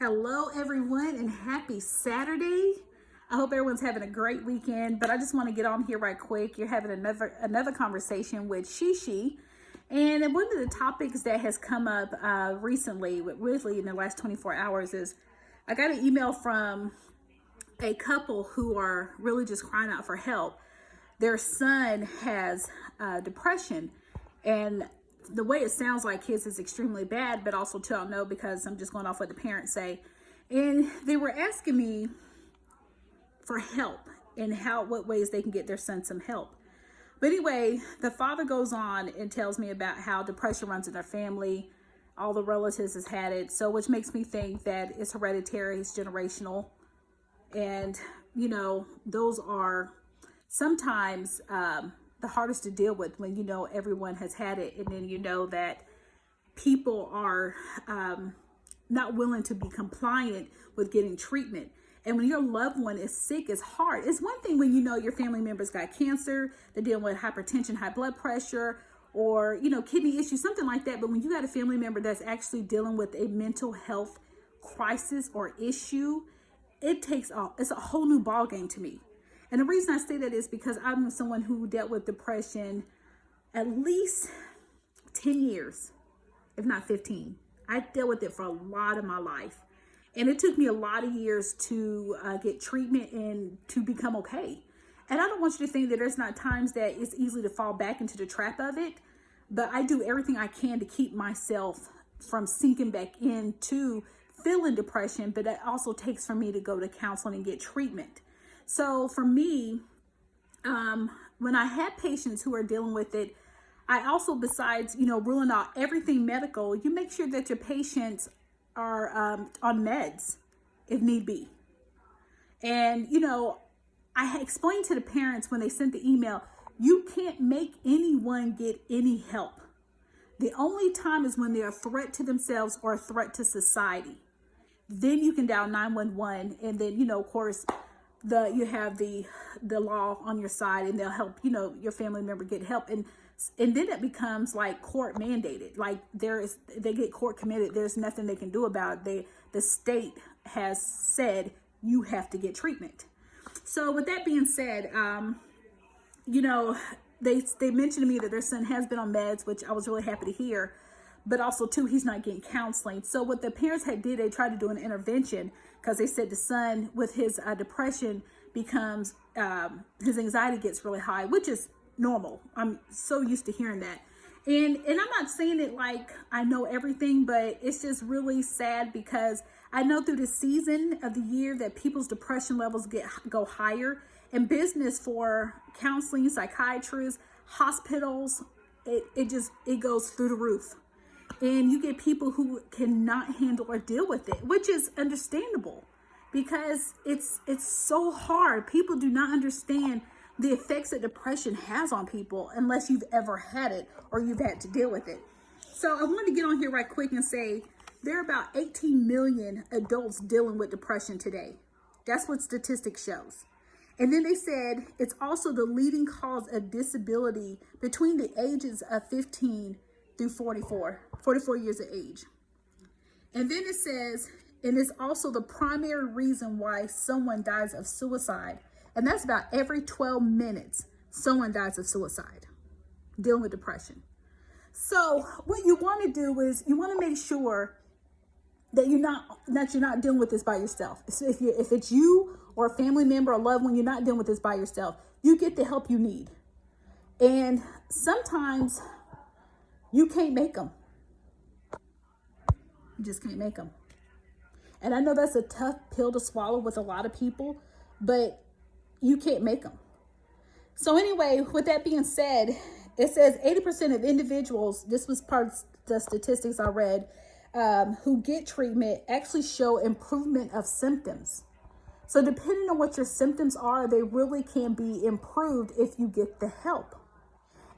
Hello, everyone, and happy Saturday. I hope everyone's having a great weekend, but I just want to get on here right quick. You're having another conversation with Shishi, and one of the topics that has come up recently, really in the last 24 hours, is I got an email from a couple who are really just crying out for help. Their son has depression, and the way it sounds like his is extremely bad, but also too, I don't know because I'm just going off what the parents say. And they were asking me for help and what ways they can get their son some help. But anyway, the father goes on and tells me about how depression runs in their family. All the relatives has had it. So, which makes me think that it's hereditary, it's generational. And, those are sometimes the hardest to deal with when everyone has had it, and then that people are not willing to be compliant with getting treatment. And when your loved one is sick, it's hard. It's one thing when your family members got cancer, they're dealing with hypertension, high blood pressure, or kidney issues, something like that. But when you got a family member that's actually dealing with a mental health crisis or issue, it's a whole new ball game to me. And the reason I say that is because I'm someone who dealt with depression at least 10 years, if not 15. I dealt with it for a lot of my life. And it took me a lot of years to get treatment and to become okay. And I don't want you to think that there's not times that it's easy to fall back into the trap of it. But I do everything I can to keep myself from sinking back into feeling depression. But it also takes for me to go to counseling and get treatment. So for me, when I have patients who are dealing with it, I also, besides, ruling out everything medical, you make sure that your patients are on meds if need be. And, I explained to the parents when they sent the email, you can't make anyone get any help. The only time is when they're a threat to themselves or a threat to society. Then you can dial 911, and then, of course, you have the law on your side, and they'll help your family member get help, and then it becomes like court mandated. Like they get court committed. There's nothing they can do about it. The state has said you have to get treatment. So with that being said, they mentioned to me that their son has been on meds, which I was really happy to hear. But also too, he's not getting counseling. So what the parents did, they tried to do an intervention because they said the son with his depression becomes, his anxiety gets really high, which is normal. I'm so used to hearing that. And I'm not saying it like I know everything, but it's just really sad because I know through the season of the year that people's depression levels go higher, and business for counseling, psychiatrists, hospitals, it goes through the roof. And you get people who cannot handle or deal with it, which is understandable because it's so hard. People do not understand the effects that depression has on people unless you've ever had it or you've had to deal with it. So I want to get on here right quick and say there are about 18 million adults dealing with depression today. That's what statistics shows. And then they said it's also the leading cause of disability between the ages of 15 through 44 years of age. And then it says, and it's also the primary reason why someone dies of suicide. And that's about every 12 minutes, someone dies of suicide, dealing with depression. So what you want to do is you want to make sure that you're not dealing with this by yourself. So if it's you or a family member or loved one, you're not dealing with this by yourself. You get the help you need. And sometimes you can't make them. You just can't make them. And I know that's a tough pill to swallow with a lot of people, but you can't make them. So anyway, with that being said, it says 80% of individuals, this was part of the statistics I read, who get treatment actually show improvement of symptoms. So depending on what your symptoms are, they really can be improved if you get the help.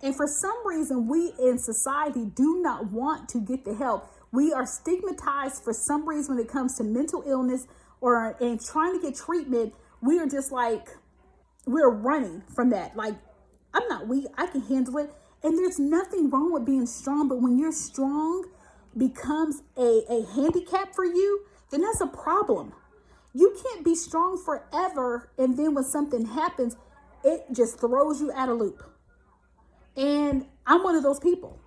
And for some reason, we in society do not want to get the help. We are stigmatized for some reason when it comes to mental illness and trying to get treatment. We are just like, we're running from that. Like, I'm not weak. I can handle it. And there's nothing wrong with being strong. But when you're strong becomes a handicap for you, then that's a problem. You can't be strong forever, and then when something happens, it just throws you out of loop. And I'm one of those people.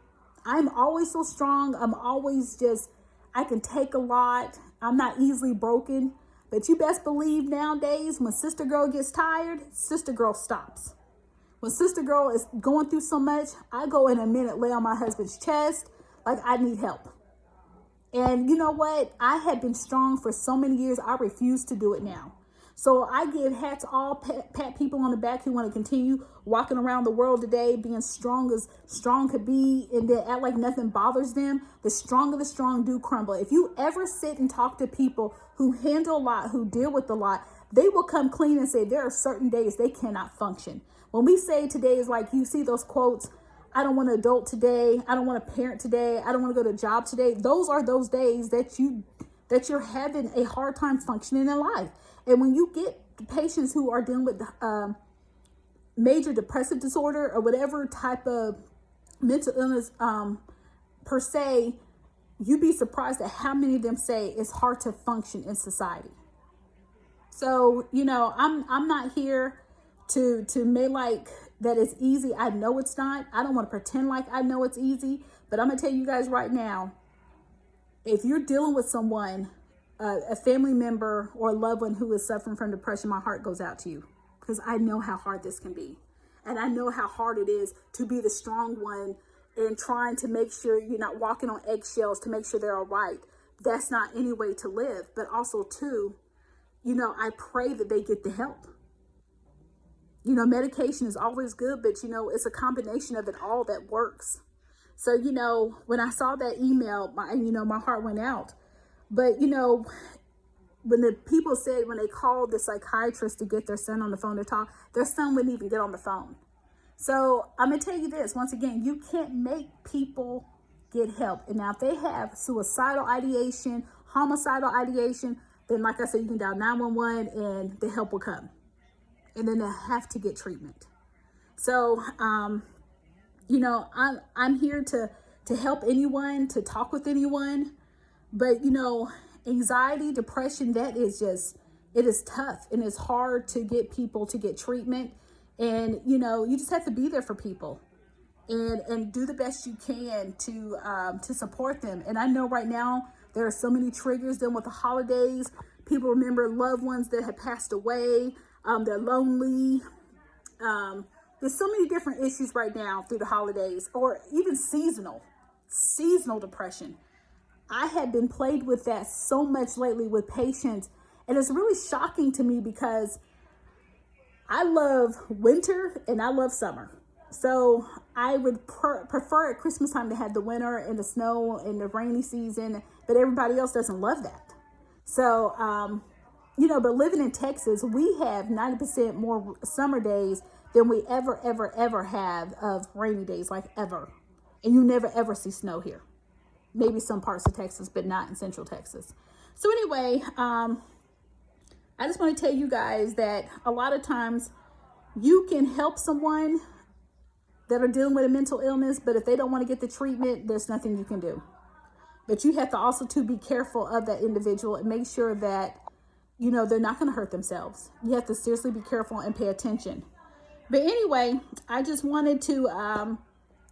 I'm always so strong. I'm always just, I can take a lot. I'm not easily broken. But you best believe nowadays, when sister girl gets tired, sister girl stops. When sister girl is going through so much, I go in a minute, lay on my husband's chest, like I need help. And you know what? I have been strong for so many years. I refuse to do it now. So I give hats all, pat people on the back who want to continue walking around the world today, being strong as strong could be, and then act like nothing bothers them. The strong of the strong do crumble. If you ever sit and talk to people who handle a lot, who deal with a lot, they will come clean and say there are certain days they cannot function. When we say today is like, you see those quotes, I don't want to adult today, I don't want to parent today, I don't want to go to a job today. Those are those days that you're having a hard time functioning in life. And when you get patients who are dealing with major depressive disorder or whatever type of mental illness per se, you'd be surprised at how many of them say it's hard to function in society. So, you know, I'm not here to make like that it's easy. I know it's not. I don't want to pretend like I know it's easy, but I'm going to tell you guys right now, if you're dealing with someone, a family member or a loved one who is suffering from depression, my heart goes out to you, because I know how hard this can be. And I know how hard it is to be the strong one and trying to make sure you're not walking on eggshells to make sure they're all right. That's not any way to live. But also too, you know, I pray that they get the help. You know, medication is always good, but you know, it's a combination of it all that works. So, you know, when I saw that email, my heart went out. But, you know, when the people said, when they called the psychiatrist to get their son on the phone to talk, their son wouldn't even get on the phone. So I'm going to tell you this, once again, you can't make people get help. And now if they have suicidal ideation, homicidal ideation, then like I said, you can dial 911 and the help will come. And then they have to get treatment. So, you know, I'm here to help anyone, to talk with anyone. But, you know, anxiety, depression, that is just, it is tough and it's hard to get people to get treatment. And, you know, you just have to be there for people and do the best you can to support them. And I know right now there are so many triggers dealing with the holidays. People remember loved ones that have passed away. They're lonely. There's so many different issues right now through the holidays, or even seasonal depression. I have been plagued with that so much lately with patients, and it's really shocking to me because I love winter and I love summer. So I would prefer at Christmas time to have the winter and the snow and the rainy season, but everybody else doesn't love that. So, you know, but living in Texas, we have 90% more summer days than we ever have of rainy days, like ever. And you never ever see snow here. Maybe some parts of Texas, but not in Central Texas. So anyway, I just want to tell you guys that a lot of times you can help someone that are dealing with a mental illness, but if they don't want to get the treatment, there's nothing you can do. But you have to also to be careful of that individual and make sure that, you know, they're not going to hurt themselves. You have to seriously be careful and pay attention. But anyway, I just wanted to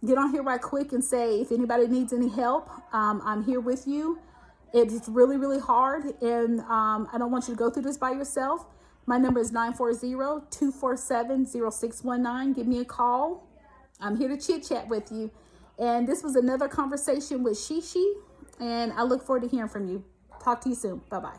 get on here right quick and say, if anybody needs any help, I'm here with you. It's really, really hard. And I don't want you to go through this by yourself. My number is 940-247-0619. Give me a call. I'm here to chit chat with you. And this was another conversation with Shishi. And I look forward to hearing from you. Talk to you soon. Bye-bye.